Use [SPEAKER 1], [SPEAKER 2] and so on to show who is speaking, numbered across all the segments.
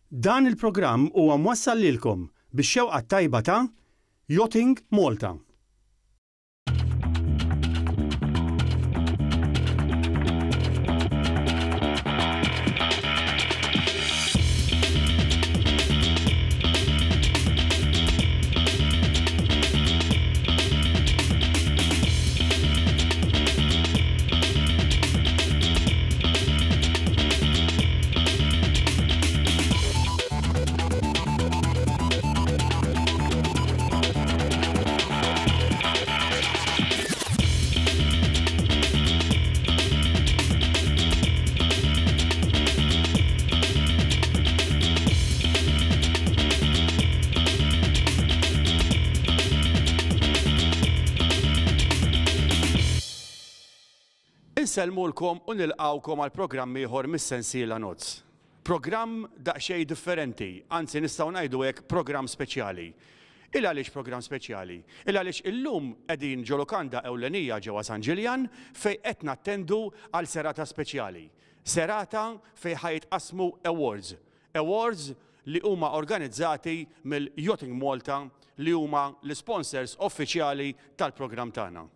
[SPEAKER 1] Dan il-programm huwa mwassal lilkom bix-xewqa tajba ta' Yachting Malta. Inselmulkom u nilqawkom għal programm ieħor mis-sensiela Nozz. Programm daqsxejn differenti, anzi nistgħu ngħidu hekk programm speċjali. Il għaliex programm speċjali? Il għaliex illum qegħdin ġo lokanda ewlenija ġewwa San Ġiljan fejn qed nattendu għal serata speċjali. Serata fejn ħajtqasmu awards. Awards li huma organizzati mill-Yachting Malta li huma l-sponsors uffiċjali tal-programm tagħna.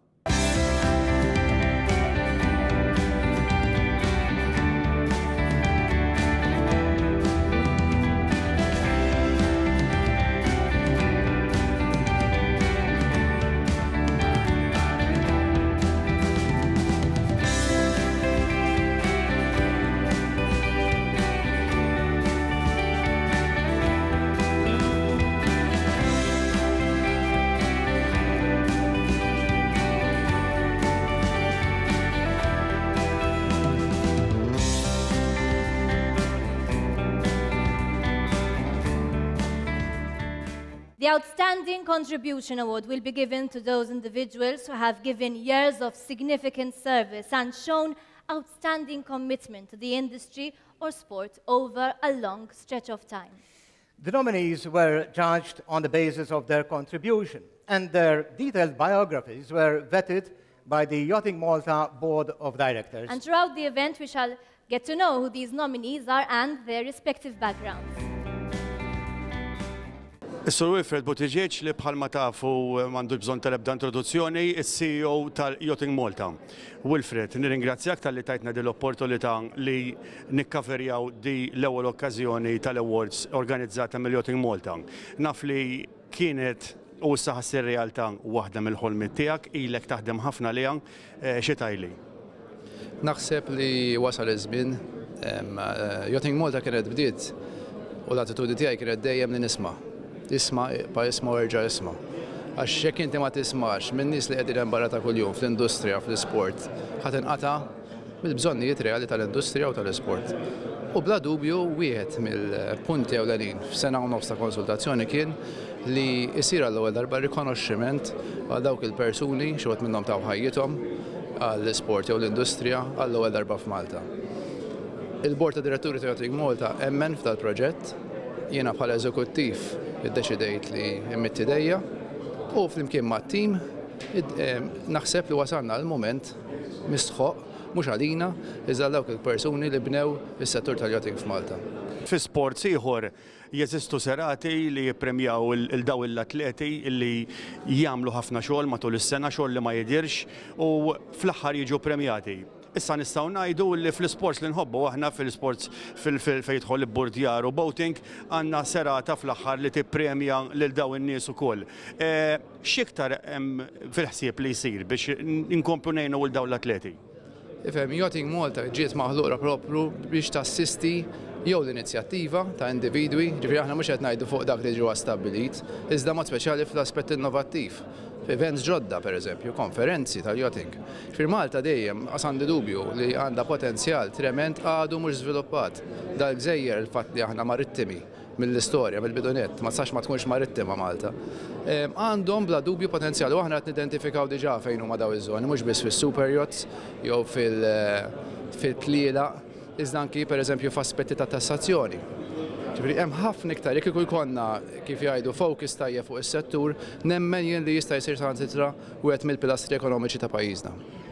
[SPEAKER 2] The Outstanding Contribution Award will be given to those individuals who have given years of significant service and shown outstanding commitment to the industry or sport over a long stretch of time.
[SPEAKER 3] The nominees were judged on the basis of their contribution, and their detailed biographies were vetted by the Yachting Malta Board of Directors.
[SPEAKER 2] And throughout the event, we shall get to know who these nominees are and their respective backgrounds.
[SPEAKER 1] Is-Sur Wilfred Buttigieg li bħalma tafu m'għandu bżonn tal-ebda introduzzjoni, is-CEO tal-Yachting Malta. Wilfred, nirringrazzjak tal-li tajtna din l-opportunità li nikkaverjaw di l-ewwel okkażjoni tal-awards organizzata mill-Yachting Malta. Naf li kienet u saħas ir-realtà waħda mill-ħolmiet tiegħek, ilek taħdem ħafna liha, xi tajli?
[SPEAKER 4] Naħseb li wasal iż-żmien, Yachting Malta kienet bdiet u l-attitudni tiegħi kienet dejjem li nisma'. Isma' pa' isma' u erġa' isma'. Għax jekk inti ma tismax minn nies li qegħdin hemm barra ta' kuljum fl-industrija, fl-isport, ħadd inqata' mill-bżonnijiet reali tal-industrija u tal-isport. U bla dubju wieħed mill-punti ewlenin f'sena u nofs ta' konsultazzjoni kien li jsir għall-ewwel darba rikonoxximent għal dawk il-persuni xi wħud minnhom taw ħajjithom għall-isport jew l-industrija għall-ewwel darba f'Malta. Il-Bord ta' Diretturi ta' Yachting Malta emmen f'dal proġett, jiena bħala eżekuttiv iddeċidejt li immitti dejja u flimkien mat-tim naħseb li wasalna l-moment mistħoq mhux għalina iżda dawk il-persuni li bnew is-settur tal-yachting f'Malta.
[SPEAKER 1] Fi sport ieħor jeżistu serati li jippremjaw il-daw l-atleti li jagħmlu ħafna xogħol matul is-sena, xogħol li ma jidirx u fl-aħħar jiġu premjati. Issa nistgħu ngħidu li fl-isports li nħobbu aħna fil-sports fejn jidħol il-burdjar u boating għandna serata fl-aħħar li tippremja lil daw in-nies ukoll. X'iktar hemm fil-ħsieb li jsir biex inkomplu ngħinu lil dawn l-atleti?
[SPEAKER 4] Ifhem, Yachting Malta ġiet maħluqa propru biex tassisti jew l-inizjattiva ta' individwi, ġifieri aħna mhux qed ngħidu fuq dak li ġewwa stabbilit, iżda mod speċjali fl-aspett innovattiv. Events ġodda, pereżempju, konferenzi tal-yachting. Fil-Malta dejjem għandi dubju li għandha potenzjal trement għadu mhux żviluppat. Dal-Gżejjer il-fatt li aħna marittimi mill-istorja, mill-bidunet, ma tistax ma tkunx marittima Malta. Għandhom bla dubju potenzjal u aħna qed nidentifikaw diġà fejn huma daw iż-żoni, mhux biss fis-super yachts jew fil-tliela, iżda anki pereżempju f'aspetti ta' tassazzjoni. Ġifieri hemm ħafna iktar jekk ikun konna kif jgħidu focus tajjeb fuq is-settur, nemmen jien li jista' jsir saħansitra wieħed mill-pilastri ekonomiċi ta' pajjiżna.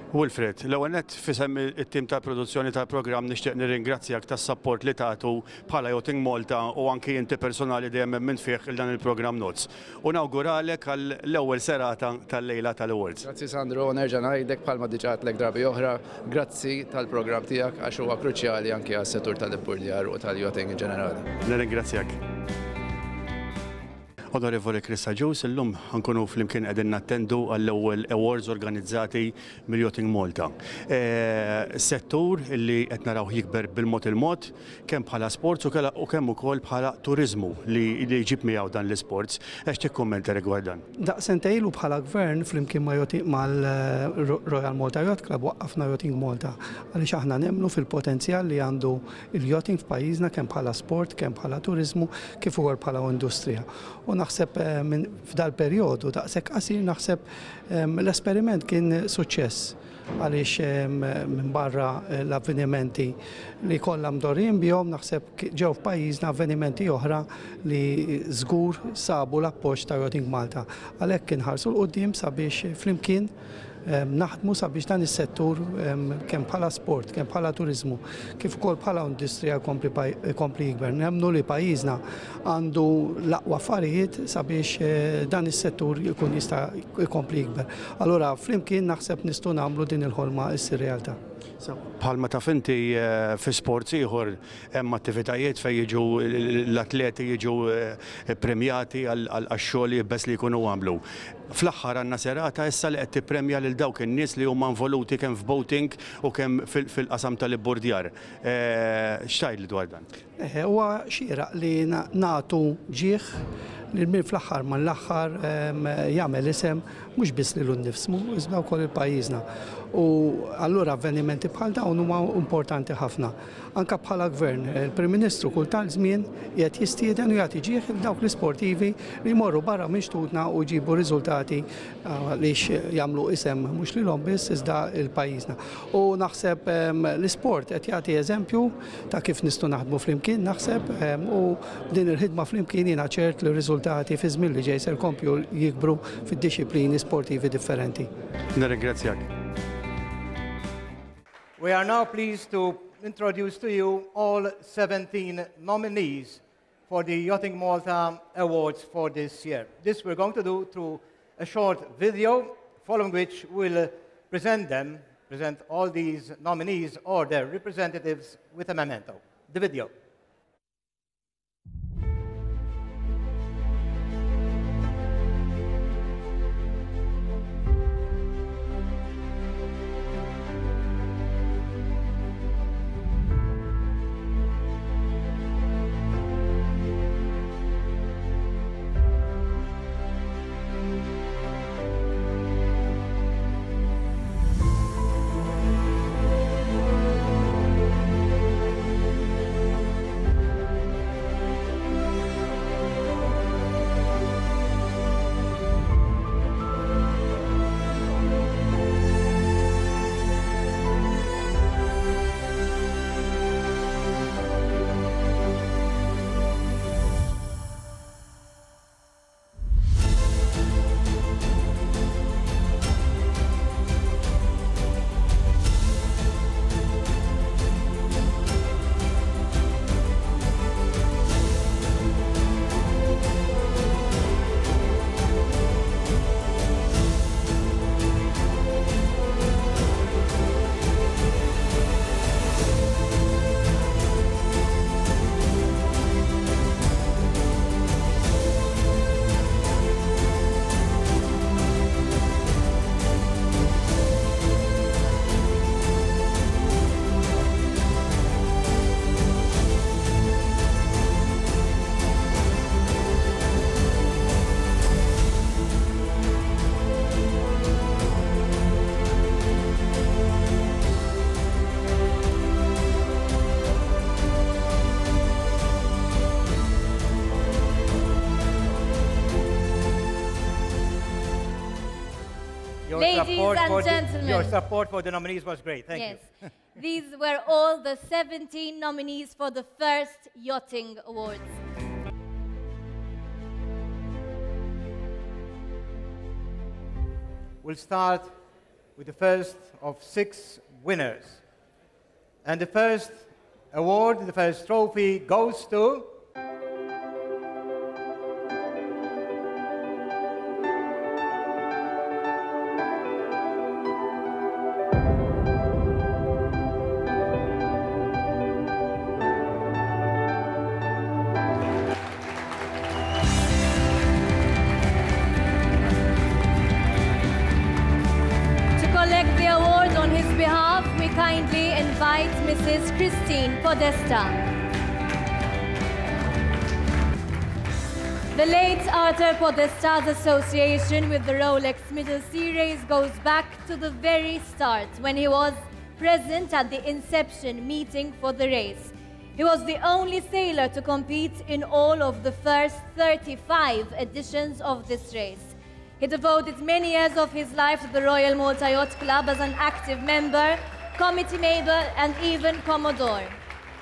[SPEAKER 1] Wilfred, l-ewwel nett fisem it-tim ta' produzzjoni tal-programm nixtieq nirringrazzjak tas-sapport li tagħtu bħala Yachting Malta u anki inti personali dejjem minn fih il dan il-programm Nozz. U nawguralek għall-ewwel serata tal-lejla tal-awards.
[SPEAKER 4] Grazzi Sandro, nerġa' ngħidlek bħalma diġà għadlek drabi oħra, grazzi tal-programm tiegħek għax huwa kruċjali anke għas-settur tal-ippurdjar u tal-yachting in ġenerali.
[SPEAKER 1] Nirringrazzjak. Onorevoli Krista Ġus, illum ħankunu flimkien qegħdin nattendu għall-ewwel awards organizzati mill-Yachting Malta. Settur illi qed naraw jikber bil-mod il-mod kemm bħala sports u kemm ukoll bħala turiżmu li jġib miegħu dan l-isports. Għax tikkummenta rigward dan?
[SPEAKER 5] Daqsentejlu bħala gvern flimkien mal-Royal Malta Yacht Club waqqafna Yachting Malta għaliex aħna nemmnu fil-potenzjal li għandu il-yachting f'pajjiżna kemm bħala sport, kemm bħala turiżmu, kif ukoll bħala industrija. U naħseb f'dal perjodu daqshekk qasir naħseb l-esperiment kien suċċess għaliex minn barra l-avvenimenti li kollha mdorrin bihom naħseb ġew f'pajjiżna avvenimenti oħra li żgur sabu l-appoġġ ta' Yachting Malta. Għalhekk inħarsu l-qudiem sabiex flimkien naħdmu sabiex dan is-settur kemm bħala sport, kemm bħala turiżmu, kif ukoll bħala industrija jkompli jikber. Nemmnu li pajjiżna għandu l-aqwa affarijiet sabiex dan is-settur jkun jista' jkompli jikber. Allura flimkien naħseb nistgħu nagħmlu din il-ħolma issir realtà.
[SPEAKER 1] Bħalma taf inti fi sports ieħor hemm attivitajiet fejn jiġu l-atleti jiġu premjati għax-xogħol jibbes li jkunu għamlu. Fl-aħħar għandna serata issa li qed tippremja lil dawk in-nies li huma involuti kemm f'boating u kemm fil-qasam tal-ibburdjar. X'tgħidli dwar dan?
[SPEAKER 5] Huwa xieraq li nagħtu ġieħ li minn fl-aħħar ma l-aħħar jagħmel isem mhux biss lilu nnifsmu, iżda wkoll il-pajjiżna. U allura avvenimenti bħal dawn huma importanti ħafna. Anke bħala gvern, il-Prim Ministru kull tal-żmien qiegħed jistieden u jagħti ġieħ dawk l-isportivi li jmorru barra minn xtutna u jġibu riżultati għaliex jagħmlu isem mhux lilhom biss iżda il-pajjiżna. U naħseb l-isport qed jagħti eżempju ta' kif nistgħu naħdmu flimkien naħseb u din il-ħidma flimkien jiena ċert li r-riżultati fi żmien li ġej se jkomplu jikbru fid-disciplini sportivi differenti.
[SPEAKER 1] Nirringrazzjak.
[SPEAKER 3] We are now pleased to introduce to you all 17 nominees for the Yachting Malta Awards for this year. This we're going to do through a short video, following which we'll present all these nominees or their representatives with a memento. The video.
[SPEAKER 2] Ladies and gentlemen.
[SPEAKER 3] Your support for the nominees was great. Thank you.
[SPEAKER 2] Yes. These were all the 17 nominees for the first Yachting Awards.
[SPEAKER 3] We'll start with the first of 6 winners. And the first award, the first trophy, goes to
[SPEAKER 2] kindly invite Mrs. Christine Podesta. The late Arthur Podesta's association with the Rolex Middle Sea Race goes back to the very start when he was present at the inception meeting for the race. He was the only sailor to compete in all of the first 35 editions of this race. He devoted many years of his life to the Royal Malta Yacht Club as an active member, committee member, and even Commodore.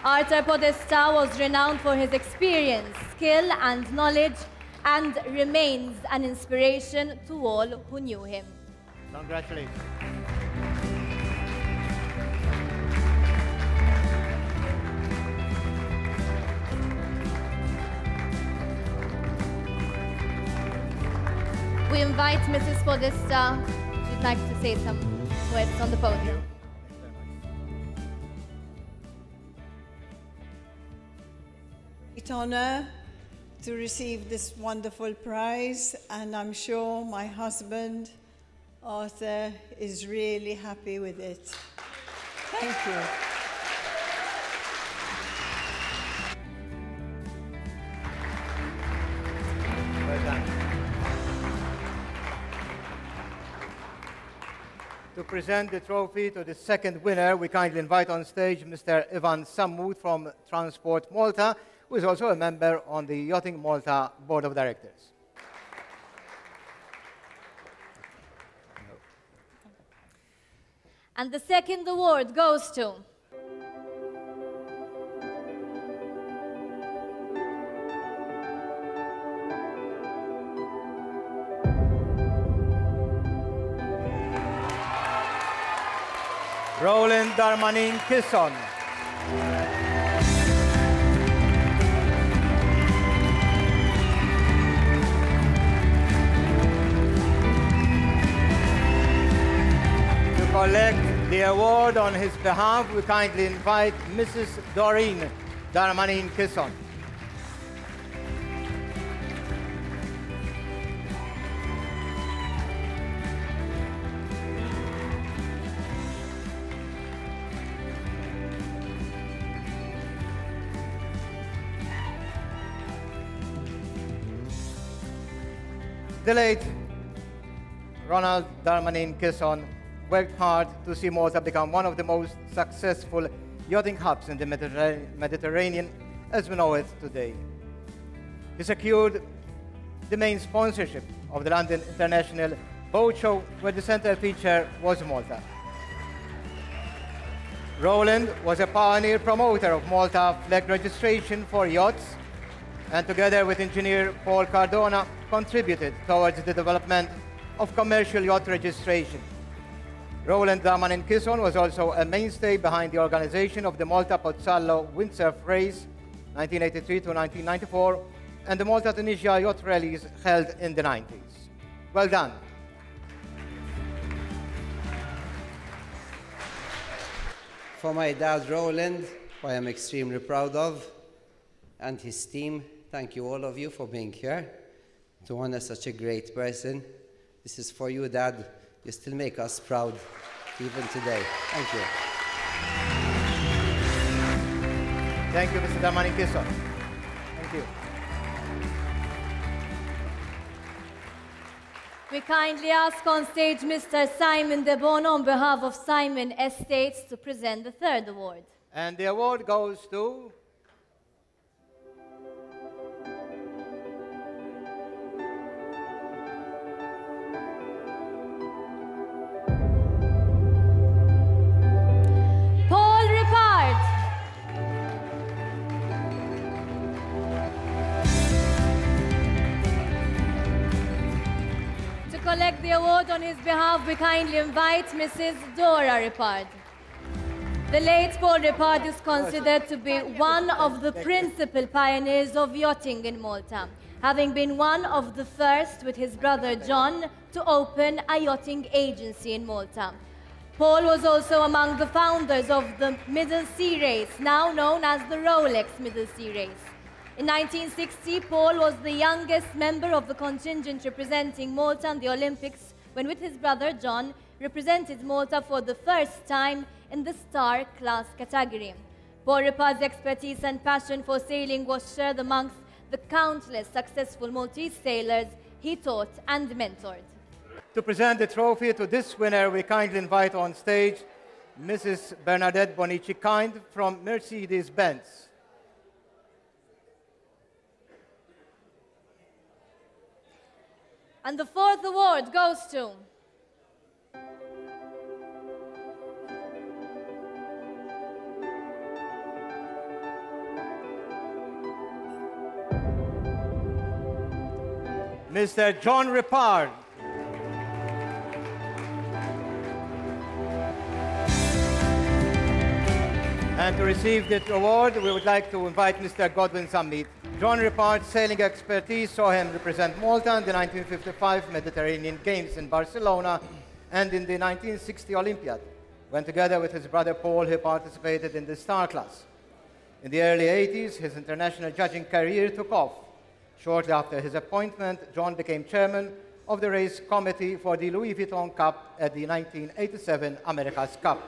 [SPEAKER 2] Arthur Podesta was renowned for his experience, skill, and knowledge, and remains an inspiration to all who knew him.
[SPEAKER 3] Congratulations.
[SPEAKER 2] We invite Mrs. Podesta, she'd like to say some words on the podium.
[SPEAKER 6] It's an honor to receive this wonderful prize, and I'm sure my husband, Arthur, is really happy with it. Thank you.
[SPEAKER 3] Well done. To present the trophy to the second winner, we kindly invite on stage Mr. Ivan Sammut from Transport Malta, who is also a member on the Yachting Malta Board of Directors.
[SPEAKER 2] And the second award goes to
[SPEAKER 3] Roland Darmanin Kisson. To collect the award on his behalf, we kindly invite Mrs. Doreen Darmanin Kisson. The late Ronald Darmanin Kisson worked hard to see Malta become one of the most successful yachting hubs in the Mediterranean as we know it today. He secured the main sponsorship of the London International Boat Show, where the central feature was Malta. Roland was a pioneer promoter of Malta flag registration for yachts, and together with engineer Paul Cardona, contributed towards the development of commercial yacht registration. Roland Darmanin Kisson was also a mainstay behind the organization of the Malta Pozzallo Windsurf Race, 1983 to 1994, and the Malta Tunisia Yacht Rallies held in the 90s. Well done.
[SPEAKER 7] For my dad, Roland, who I am extremely proud of, and his team, thank you all of you for being here to honor such a great person. This is for you, Dad. You still make us proud, even today. Thank you.
[SPEAKER 3] Thank you, Mr. Darmanin Kisson. Thank you.
[SPEAKER 2] We kindly ask on stage Mr. Simon De Bono on behalf of Simon Estates to present the third award.
[SPEAKER 3] And the award goes to
[SPEAKER 2] Paul Ripard. To collect the award on his behalf, we kindly invite Mrs. Dora Rippard. The late Paul Rippard is considered to be one of the principal pioneers of yachting in Malta, having been one of the first with his brother John to open a yachting agency in Malta. Paul was also among the founders of the Middle Sea Race, now known as the Rolex Middle Sea Race. In 1960, Paul was the youngest member of the contingent representing Malta in the Olympics when, with his brother John, represented Malta for the first time in the star class category. Paul Rippard's expertise and passion for sailing was shared amongst the countless successful Maltese sailors he taught and mentored.
[SPEAKER 3] To present the trophy to this winner, we kindly invite on stage Mrs. Bernadette Bonici-Kind from Mercedes-Benz.
[SPEAKER 2] And the fourth award goes to
[SPEAKER 3] Mr. John Rippard. And to receive this award, we would like to invite Mr. Godwin Sammeet. John Rippard's sailing expertise saw him represent Malta in the 1955 Mediterranean Games in Barcelona and in the 1960 Olympiad, when together with his brother Paul, he participated in the star class. In the early 80s, his international judging career took off. Shortly after his appointment, John became chairman of the race committee for the Louis Vuitton Cup at the 1987 America's Cup.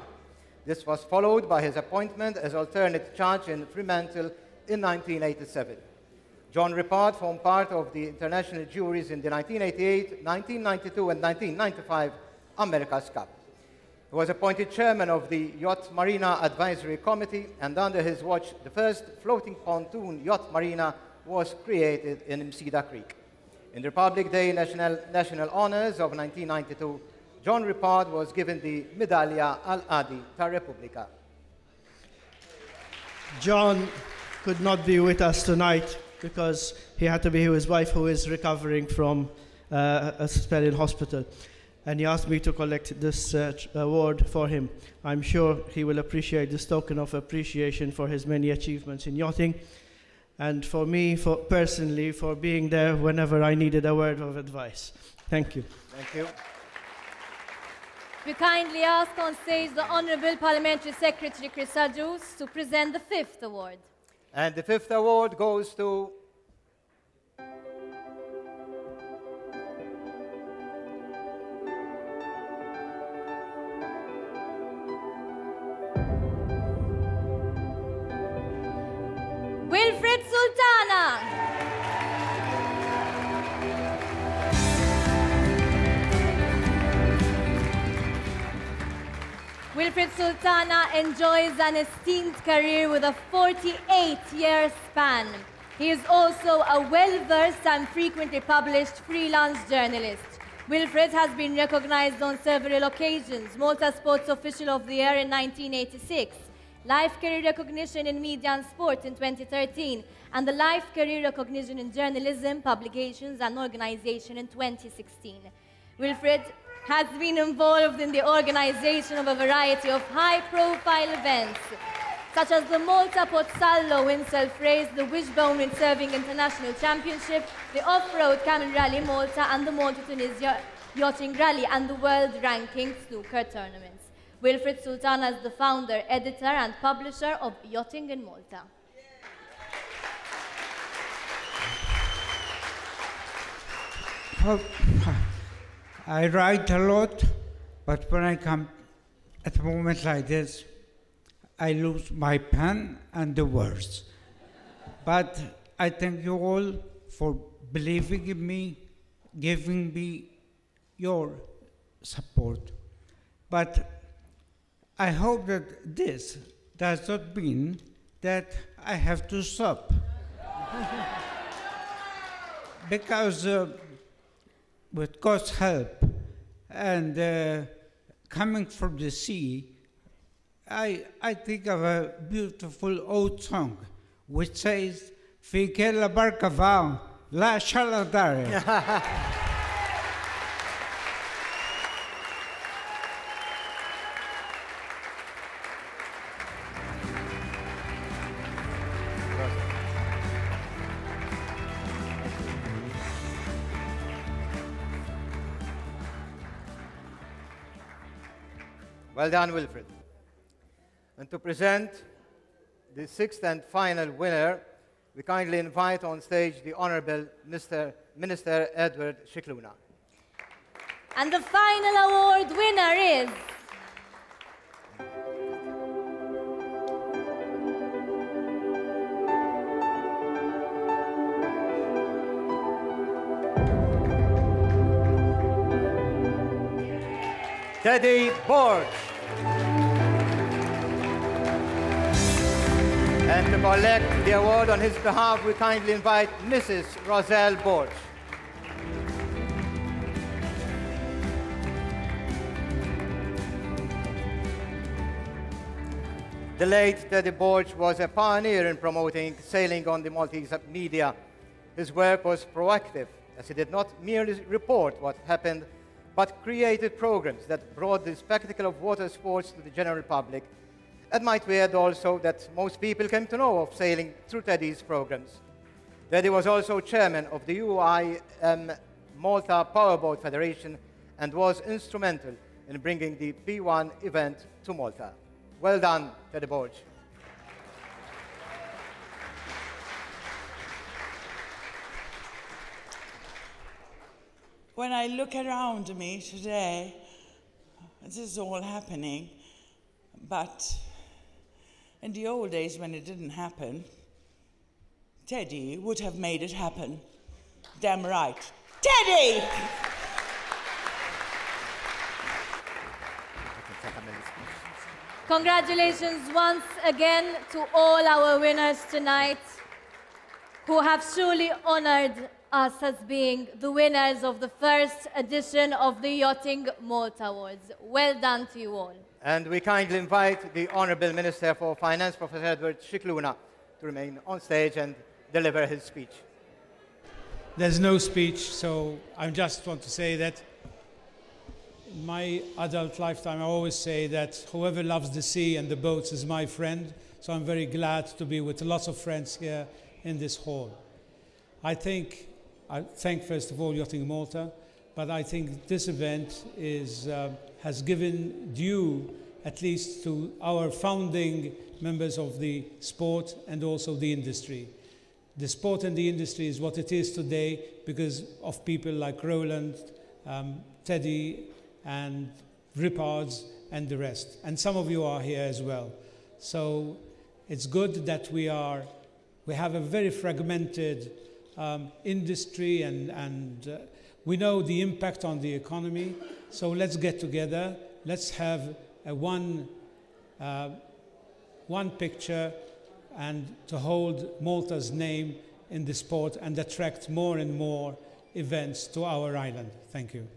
[SPEAKER 3] This was followed by his appointment as alternate judge in Fremantle in 1987. John Rippard formed part of the international juries in the 1988, 1992 and 1995 America's Cup. He was appointed chairman of the Yacht Marina Advisory Committee, and under his watch, the first floating pontoon yacht marina was created in Msida Creek. In Republic Day National Honors of 1992, John Rippard was given the Medaglia Al-Adi ta' Repubblika.
[SPEAKER 8] John could not be with us tonight because he had to be with his wife, who is recovering from a spell in hospital. And he asked me to collect this award for him. I'm sure he will appreciate this token of appreciation for his many achievements in yachting, and for me, personally, for being there whenever I needed a word of advice. Thank you.
[SPEAKER 3] Thank you.
[SPEAKER 2] We kindly ask on stage the Honourable Parliamentary Secretary Chris Adjus to present the fifth award.
[SPEAKER 3] And the fifth award goes to
[SPEAKER 2] Wilfred Sultana. Wilfred Sultana enjoys an esteemed career with a 48-year span. He is also a well-versed and frequently published freelance journalist. Wilfred has been recognized on several occasions: Malta Sports Official of the Year in 1986, Life Career Recognition in Media and Sport in 2013, and the Life Career Recognition in Journalism, Publications and Organization in 2016. Wilfred has been involved in the organization of a variety of high-profile events, such as the Malta Pozzallo Windsurf Race, the Wishbone Windsurfing International Championship, the Off-Road Camel Rally Malta, and the Malta Tunisia Yachting Rally, and the World Ranking Snooker Tournaments. Wilfred Sultana is the founder, editor, and publisher of Yachting in Malta.
[SPEAKER 9] Well, I write a lot, but when I come at a moment like this, I lose my pen and the words. But I thank you all for believing in me, giving me your support. But I hope that this does not mean that I have to stop. Because with God's help and coming from the sea, I think of a beautiful old song which says, "Finché la barca va, lascia andare."
[SPEAKER 3] Well done, Wilfred. And to present the sixth and final winner, we kindly invite on stage the Honourable Minister Edward Scicluna.
[SPEAKER 2] And the final award winner is...
[SPEAKER 3] Teddy Borge. And to collect the award on his behalf, we kindly invite Mrs. Roselle Borge. The late Teddy Borge was a pioneer in promoting sailing on the Maltese media. His work was proactive, as he did not merely report what happened, but created programs that brought the spectacle of water sports to the general public. And might we add also that most people came to know of sailing through Teddy's programs. Teddy was also chairman of the UIM Malta Powerboat Federation and was instrumental in bringing the P1 event to Malta. Well done, Teddy Borge.
[SPEAKER 10] When I look around me today, this is all happening, but in the old days when it didn't happen, Teddy would have made it happen. Damn right. Teddy!
[SPEAKER 2] Congratulations once again to all our winners tonight, who have truly honored us as being the winners of the first edition of the Yachting Malta Awards. Well done to you all.
[SPEAKER 3] And we kindly invite the Honourable Minister for Finance, Professor Edward Scicluna, to remain on stage and deliver his speech.
[SPEAKER 11] There's no speech, so I just want to say that in my adult lifetime, I always say that whoever loves the sea and the boats is my friend, so I'm very glad to be with lots of friends here in this hall. I thank first of all Yachting Malta, but I think this event has given due at least to our founding members of the sport and also the industry. The sport and the industry is what it is today because of people like Roland, Teddy, and Rippards and the rest. And some of you are here as well. So it's good that we have a very fragmented industry and we know the impact on the economy. So let's get together. Let's have a one picture and to hold Malta's name in the sport and attract more and more events to our island. Thank you.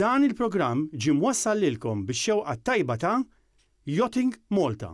[SPEAKER 1] Dan il-programm ġie mwassal lilkom bix-xewqa tajba ta' Yachting Malta.